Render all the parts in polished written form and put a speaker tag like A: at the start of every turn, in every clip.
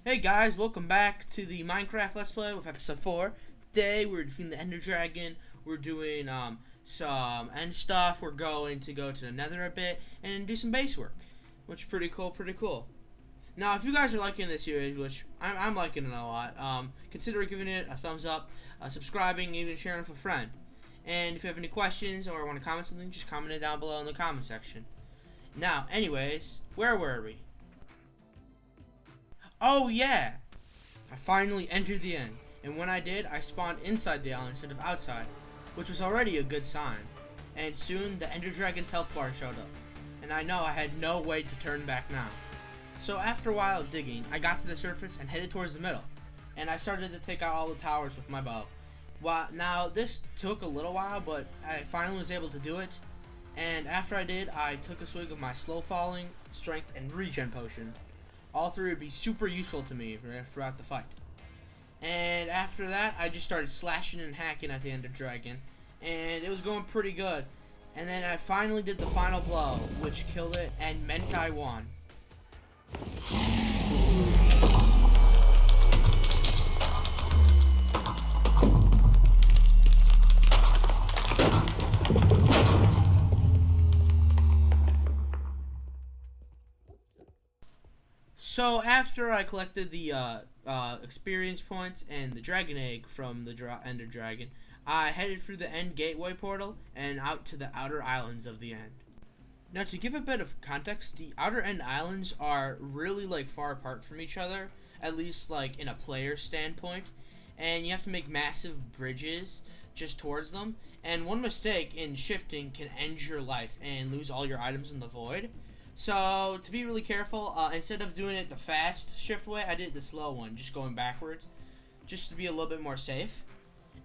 A: Hey guys, welcome back to the Minecraft Let's Play with episode 4. Today we're defeating the Ender Dragon. We're doing some end stuff. We're going to go to the nether a bit and do some base work, which is pretty cool. Now, if you guys are liking this series, which I'm liking it a lot, consider giving it a thumbs up, subscribing, even sharing it with a friend. And if you have any questions or want to comment something, just comment it down below in the comment section. Now, anyways, where were we? Oh yeah! I finally entered the end, and when I did, I spawned inside the island instead of outside, which was already a good sign. And soon, the Ender Dragon's health bar showed up, and I know I had no way to turn back now. So after a while of digging, I got to the surface and headed towards the middle, and I started to take out all the towers with my bow. Well, now this took a little while, but I finally was able to do it, and after I did, I took a swig of my slow falling, strength, and regen potion. All three would be super useful to me throughout the fight. And after that, I just started slashing and hacking at the Ender Dragon, and it was going pretty good. And then I finally did the final blow, which killed it and meant I won. So after I collected the experience points and the dragon egg from the Ender Dragon, I headed through the end gateway portal and out to the outer islands of the end. Now, to give a bit of context, the outer end islands are really far apart from each other, at least in a player standpoint, and you have to make massive bridges just towards them, and one mistake in shifting can end your life and lose all your items in the void. So, to be really careful, instead of doing it the fast shift way, I did it the slow one, just going backwards, just to be a little bit more safe.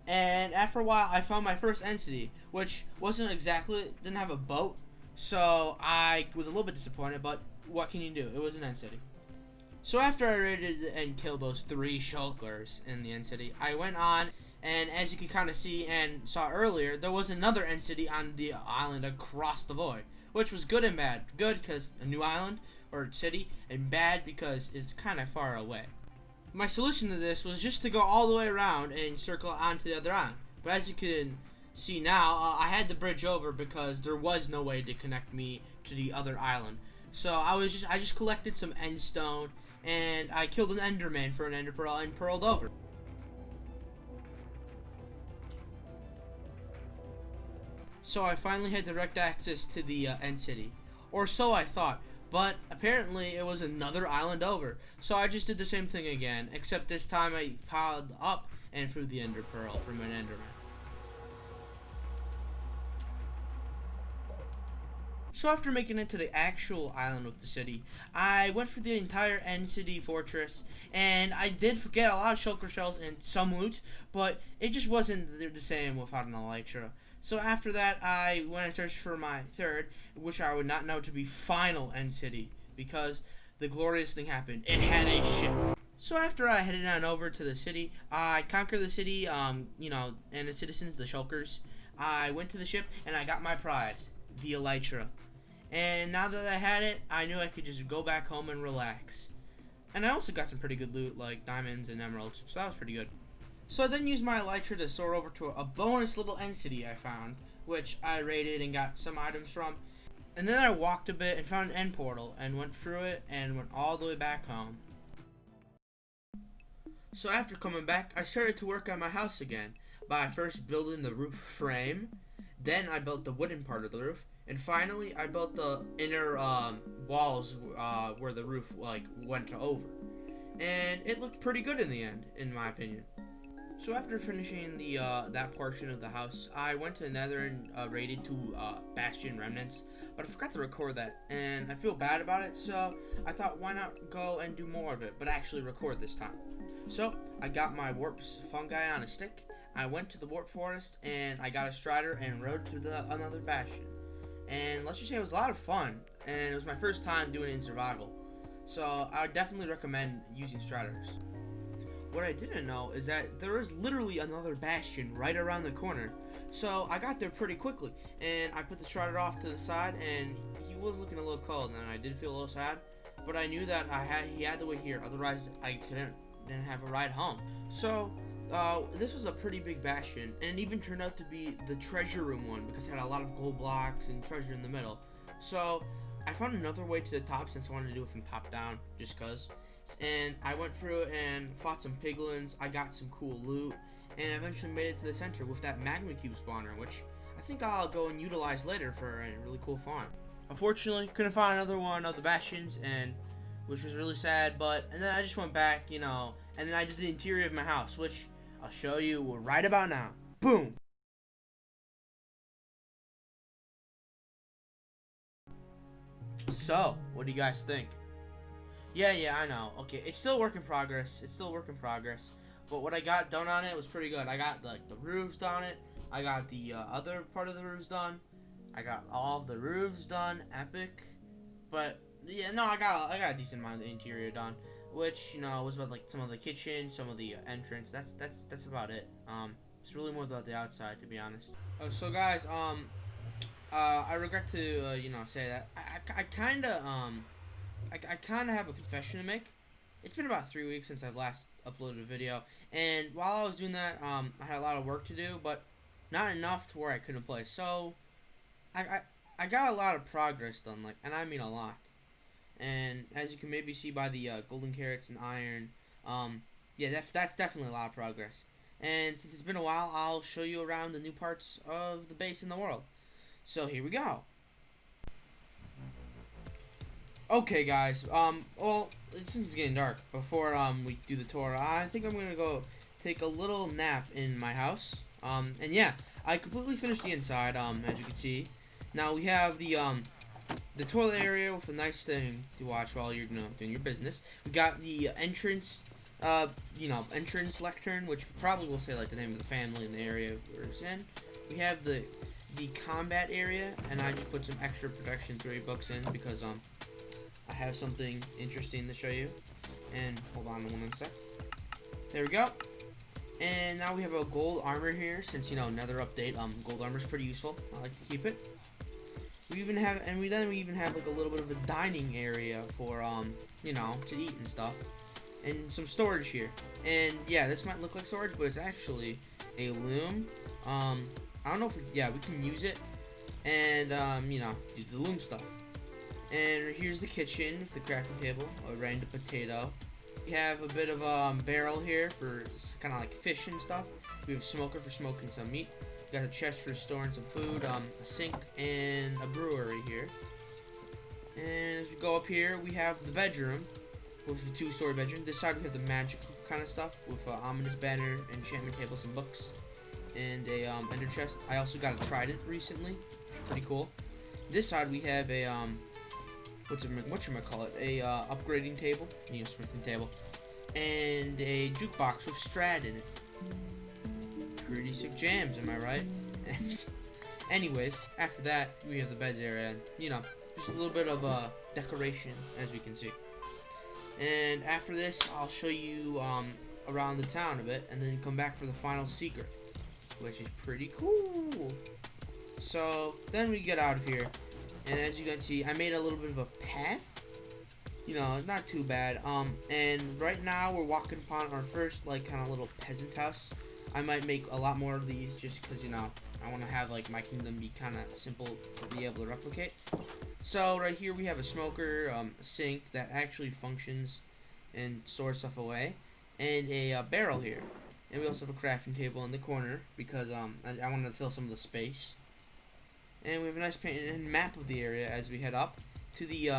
A: And after a while, I found my first end city, which didn't have a boat, so I was a little bit disappointed, but what can you do? It was an end city. So after I raided and killed those 3 shulkers in the end city, I went on, and as you can kind of see and saw earlier, there was another end city on the island across the void, which was good and bad. Good because a new island or city, and bad because it's kind of far away. My solution to this was just to go all the way around and circle onto the other island. But as you can see now, I had to bridge over because there was no way to connect me to the other island. So I just collected some end stone and I killed an enderman for an ender pearl and pearled over. So I finally had direct access to the end city, or so I thought, but apparently it was another island over. So I just did the same thing again, except this time I piled up and threw the ender pearl from an enderman. So after making it to the actual island of the city, I went for the entire end city fortress, and I did forget a lot of shulker shells and some loot, but it just wasn't the same without an elytra. So after that, I went and searched for my third, which I would not know to be final end city, because the glorious thing happened. It had a ship. So after I headed on over to the city, I conquered the city, and its citizens, the shulkers. I went to the ship, and I got my prize, the elytra. And now that I had it, I knew I could just go back home and relax. And I also got some pretty good loot, like diamonds and emeralds, so that was pretty good. So I then used my elytra to soar over to a bonus little end city I found, which I raided and got some items from. And then I walked a bit and found an end portal and went through it and went all the way back home. So after coming back, I started to work on my house again by first building the roof frame. Then I built the wooden part of the roof, and finally I built the inner walls where the roof went over. And it looked pretty good in the end, in my opinion. So after finishing the that portion of the house, I went to the nether and raided 2 bastion remnants, but I forgot to record that, and I feel bad about it, so I thought why not go and do more of it, but actually record this time. So I got my warp fungi on a stick, I went to the warp forest, and I got a strider and rode to another bastion. And let's just say it was a lot of fun, and it was my first time doing it in survival, so I would definitely recommend using striders. What I didn't know is that there is literally another bastion right around the corner. So I got there pretty quickly, and I put the strider off to the side, and he was looking a little cold, and I did feel a little sad. but I knew that he had to wait here, otherwise I didn't have a ride home. So this was a pretty big bastion, and it even turned out to be the treasure room one because it had a lot of gold blocks and treasure in the middle. So I found another way to the top since I wanted to do it from top down, just cause. And I went through and fought some piglins. I got some cool loot, and eventually made it to the center with that magma cube spawner, which I think I'll go and utilize later for a really cool farm. Unfortunately, couldn't find another one of the bastions, and which was really sad. And then I just went back, and then I did the interior of my house, which I'll show you right about now. Boom. So, what do you guys think? Yeah, I know. Okay, it's still work in progress. But what I got done on it was pretty good. I got the roofs done it. I got the other part of the roofs done. I got all of the roofs done. Epic. But yeah, no, I got a decent amount of the interior done, which was about like some of the kitchen, some of the entrance. That's about it. It's really more about the outside, to be honest. So guys, I regret to say that I kind of have a confession to make. It's been about 3 weeks since I've last uploaded a video, and while I was doing that, I had a lot of work to do, but not enough to where I couldn't play. So I got a lot of progress done, and I mean a lot. And as you can maybe see by the golden carrots and iron, yeah, that's definitely a lot of progress. And since it's been a while, I'll show you around the new parts of the base in the world. So here we go. Okay, guys. Well, since it's getting dark, before we do the tour, I think I'm gonna go take a little nap in my house. And yeah, I completely finished the inside. As you can see, now we have the toilet area with a nice thing to watch while you're doing your business. We got the entrance, entrance lectern, which probably will say like the name of the family in the area where it's in. We have the combat area, and I just put some extra protection 3 books in because I have something interesting to show you. And hold on one sec. There we go. And now we have a gold armor here, since nether update. Gold armor is pretty useful. I like to keep it. We even have, we even have like a little bit of a dining area for to eat and stuff, and some storage here. And yeah, this might look like storage, but it's actually a loom. I don't know if we can use it, and use the loom stuff. And here's the kitchen with the crafting table, a random potato. We have a bit of a barrel here for kind of like fish and stuff. We have a smoker for smoking some meat. We got a chest for storing some food, a sink, and a brewery here. And as we go up here, we have the bedroom with the 2-story bedroom. This side we have the magical kind of stuff with ominous banner, enchantment table, some books, and a ender chest. I also got a trident recently, which is pretty cool. This side we have a whatchamacallit, a upgrading table, smithing table, and a jukebox with Strat in it. Pretty sick jams, am I right? Anyways, after that we have the beds area, and just a little bit of decoration, as we can see. And after this, I'll show you around the town a bit, and then come back for the final secret, which is pretty cool. So then we get out of here. And as you can see, I made a little bit of a path. Not too bad. And right now we're walking upon our first kind of little peasant house. I might make a lot more of these just because I want to have my kingdom be kind of simple to be able to replicate. So right here we have a smoker, a sink that actually functions and stores stuff away, and a barrel here. And we also have a crafting table in the corner because I wanted to fill some of the space. And we have a nice painted map of the area as we head up to the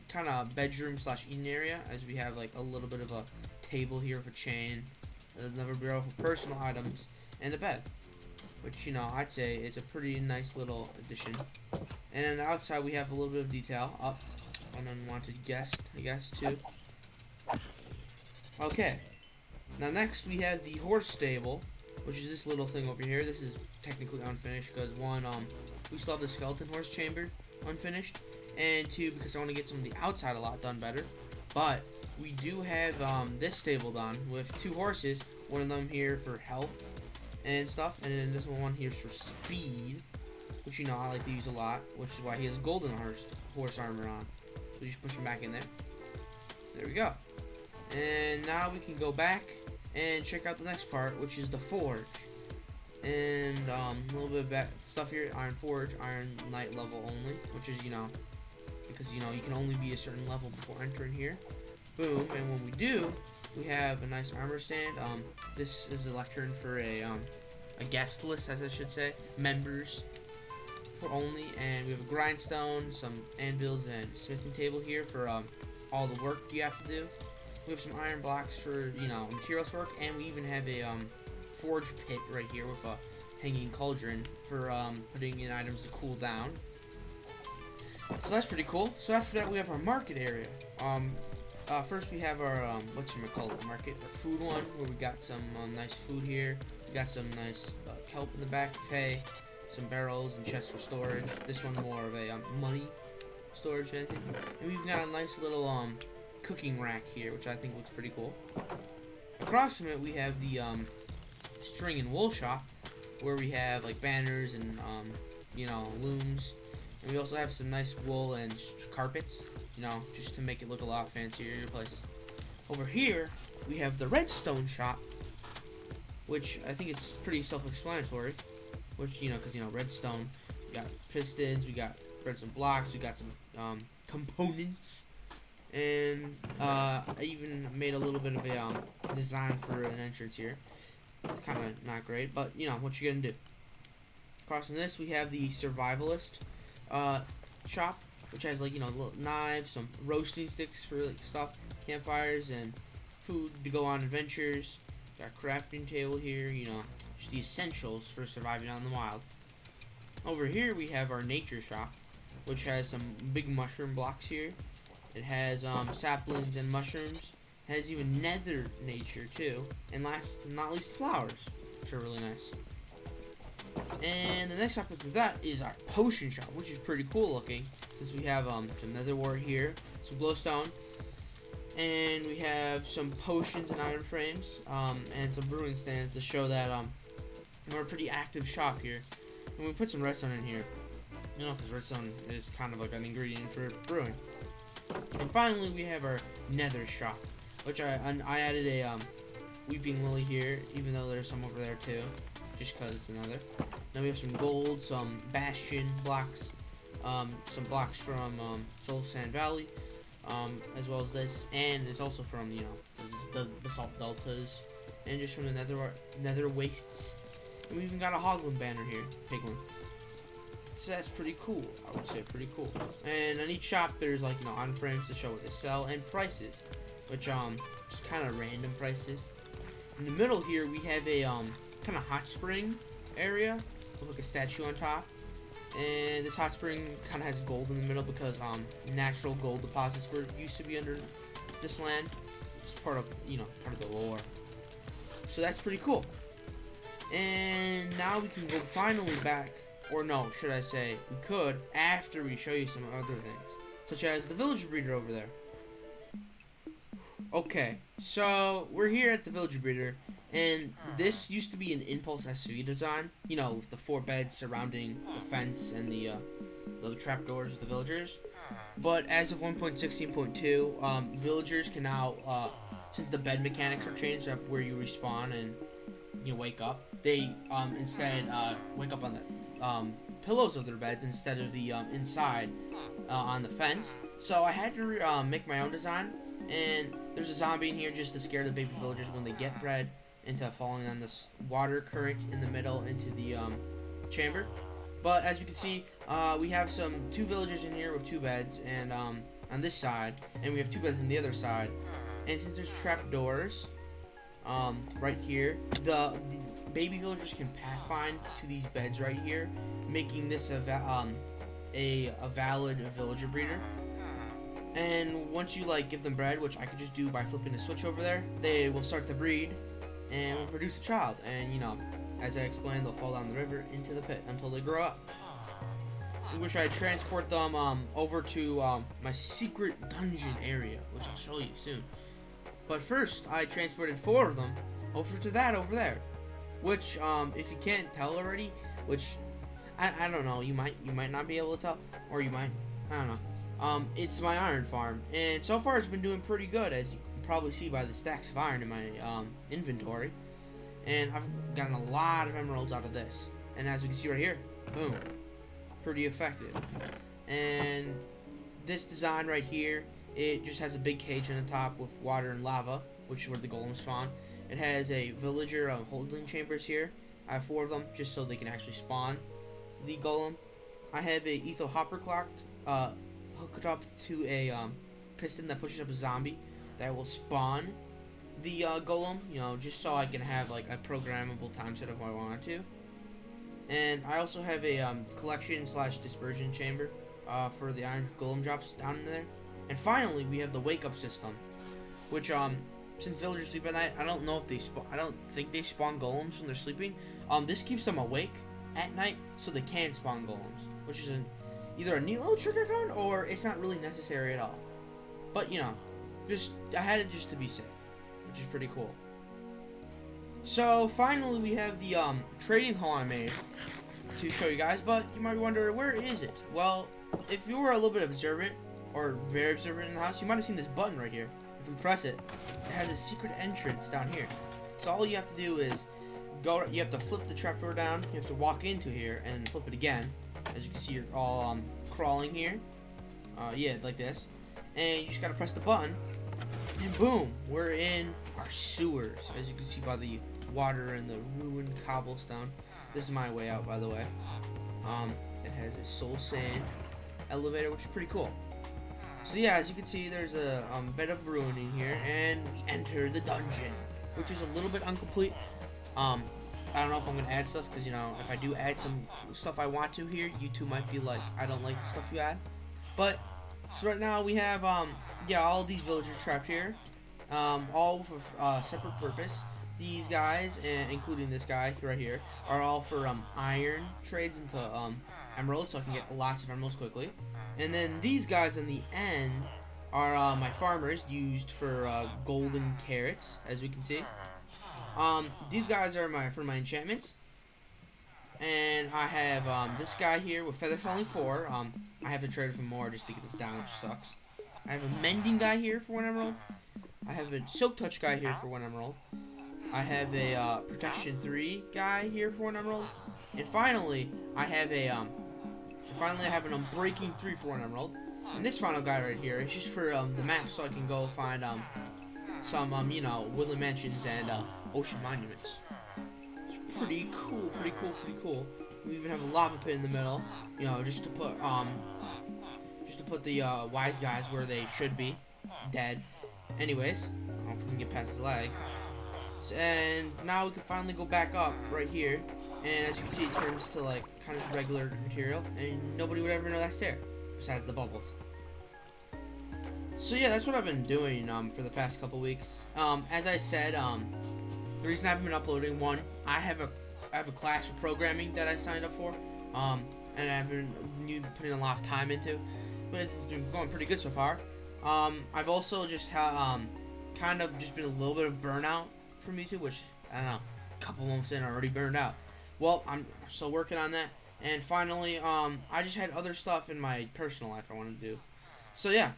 A: kind of bedroom / eating area, as we have a little bit of a table here with a chain, another bureau for personal items, and a bed, which I'd say is a pretty nice little addition. And on the outside we have a little bit of detail up, an unwanted guest, I guess, too. Okay, now next we have the horse stable, which is this little thing over here. This is technically unfinished because we still have the skeleton horse chamber unfinished, and 2, because I want to get some of the outside a lot done better. But we do have this stable done with 2 horses, one of them here for health and stuff, and then this one here is for speed, which I like to use a lot, which is why he has golden horse armor on. So you just push him back in there. There we go. And now we can go back and check out the next part, which is the forge. And a little bit of stuff here: iron forge, iron knight level only, which is because you can only be a certain level before entering here. Boom. And when we do, we have a nice armor stand. This is a lectern for a guest list, as I should say, members for only. And we have a grindstone, some anvils, and smithing table here for all the work you have to do. We have some iron blocks for materials work, and we even have a forge pit right here with a hanging cauldron for putting in items to cool down. So that's pretty cool. So after that, we have our market area. First we have our market, our food one, where we got some nice food here. We got some nice kelp in the back, hay, some barrels and chests for storage. This one more of a money storage, I think. And we've got a nice little cooking rack here, which I think looks pretty cool. Across from it, we have the string and wool shop, where we have like banners and looms, and we also have some nice wool and carpets, just to make it look a lot fancier in your places. Over here, we have the redstone shop, which I think is pretty self-explanatory. Which because redstone, we got pistons, we got redstone blocks, we got some components. And I even made a little bit of a design for an entrance here. It's kind of not great, but what you gonna do. Across from this, we have the survivalist shop, which has little knives, some roasting sticks for stuff, campfires, and food to go on adventures. Got a crafting table here, just the essentials for surviving out in the wild. Over here, we have our nature shop, which has some big mushroom blocks here. It has saplings and mushrooms. It has even nether nature too. And last but not least, flowers, which are really nice. And the next shop after that is our potion shop, which is pretty cool looking, since we have some nether wart here, some glowstone, and we have some potions and item frames, and some brewing stands to show that we're a pretty active shop here. And we put some redstone in here, because redstone is kind of like an ingredient for brewing. And finally, we have our nether shop, which I added a weeping lily here, even though there's some over there too, just because it's the nether. Now we have some gold, some bastion blocks, some blocks from Soul Sand Valley, as well as this, and it's also from the basalt deltas, and just from the nether wastes. And we even got a hoglin banner here, piglin. So that's pretty cool. I would say pretty cool. And on each shop, there's on frames to show what they sell and prices, which just kind of random prices. In the middle here, we have a kind of hot spring area with like a statue on top. And this hot spring kind of has gold in the middle because natural gold deposits used to be under this land. It's part of part of the lore. So that's pretty cool. And now we can go finally back. Or no, should I say, we could after we show you some other things, such as the villager breeder over there. Okay, so we're here at the villager breeder, and this used to be an impulse SV design, with the 4 beds surrounding the fence and the trapdoors with the villagers. But as of 1.16.2, villagers can now, since the bed mechanics are changed up where you respawn and you wake up, they instead wake up on the pillows of their beds instead of the inside on the fence. So I had to make my own design, and there's a zombie in here just to scare the baby villagers when they get bred into falling on this water current in the middle into the chamber. But as you can see, we have 2 villagers in here with 2 beds, and on this side, and we have 2 beds on the other side. And since there's trapdoors right here, the baby villagers can pathfind to these beds right here, making this a valid villager breeder. And once you give them bread, which I could just do by flipping the switch over there, they will start to breed and will produce a child. And as I explained, they'll fall down the river into the pit until they grow up. In which I transport them over to my secret dungeon area, which I'll show you soon. But first, I transported 4 of them over to that over there. Which, if you can't tell already, which I don't know, you might not be able to tell, or you might, I don't know. It's my iron farm, and so far it's been doing pretty good, as you can probably see by the stacks of iron in my inventory. And I've gotten a lot of emeralds out of this, and as we can see right here, boom, pretty effective. And this design right here, it just has a big cage on the top with water and lava, which is where the golems spawn. It has a villager holding chambers here. I have 4 of them just so they can actually spawn the golem. I have a etho hopper clock hooked up to a piston that pushes up a zombie that will spawn the golem, you know, just so I can have like a programmable time set if I wanted to. And I also have a collection / dispersion chamber for the iron golem drops down in there. And finally, we have the wake up system, which since villagers sleep at night, I don't know if they spawn. I don't think they spawn golems when they're sleeping. This keeps them awake at night so they can spawn golems, which is either a neat little trick I found, or it's not really necessary at all. But you know, I had it just to be safe, which is pretty cool. So finally, we have the trading hall I made to show you guys. But you might wonder, where is it? Well, if you were a little bit observant or very observant in the house, you might have seen this button right here. If we press it, it has a secret entrance down here. So all you have to do is go. You have to flip the trapdoor down. You have to walk into here and flip it again. As you can see, you're all crawling here. Yeah, like this. And you just gotta press the button, and boom, we're in our sewers. As you can see by the water and the ruined cobblestone. This is my way out, by the way. It has a soul sand elevator, which is pretty cool. So yeah, as you can see, there's a bed of ruin in here, and we enter the dungeon, which is a little bit incomplete. I don't know if I'm gonna add stuff, because you know, if I do add some stuff I want to here, you two might be like, I don't like the stuff you add. But so right now we have yeah, all of these villagers trapped here, all for separate purpose. These guys, and including this guy right here, are all for iron trades into emeralds, so I can get lots of emeralds quickly. And then these guys on the end are my farmers, used for golden carrots, as we can see. These guys are for my enchantments. And I have this guy here with feather falling 4. I have to trade for more just to get this down, which sucks. I have a mending guy here for 1 emerald. I have a silk touch guy here for 1 emerald. I have a protection 3 guy here for 1 emerald. And finally, I have an unbreaking 3 for 1 emerald. And this final guy right here is just for the map, so I can go find some you know, woodland mansions and ocean monuments. It's pretty cool. We even have a lava pit in the middle, you know, just to put the wise guys where they should be, dead. Anyways, I don't know if we can get past this lag. And now we can finally go back up right here, and as you can see, it turns to like kind of regular material, and nobody would ever know that's there, besides the bubbles. So yeah, that's what I've been doing for the past couple weeks. As I said, the reason I haven't been uploading, one, I have a class for programming that I signed up for, and I've been putting a lot of time into, but it's been going pretty good so far. I've also just kind of just been a little bit of burnout from YouTube, which, I don't know, a couple months in, I already burned out. Well, I'm still working on that. And finally, I just had other stuff in my personal life I wanted to do. So, yeah.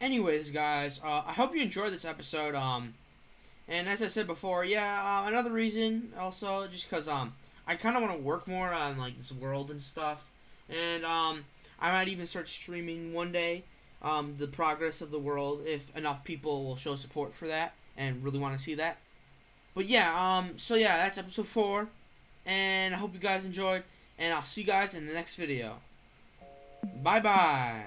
A: Anyways, guys, I hope you enjoyed this episode. And as I said before, yeah, another reason also, just because I kind of want to work more on, like, this world and stuff. And I might even start streaming one day. The progress of the world, if enough people will show support for that and really want to see that. But yeah, so yeah, that's episode 4, and I hope you guys enjoyed, and I'll see you guys in the next video. Bye bye.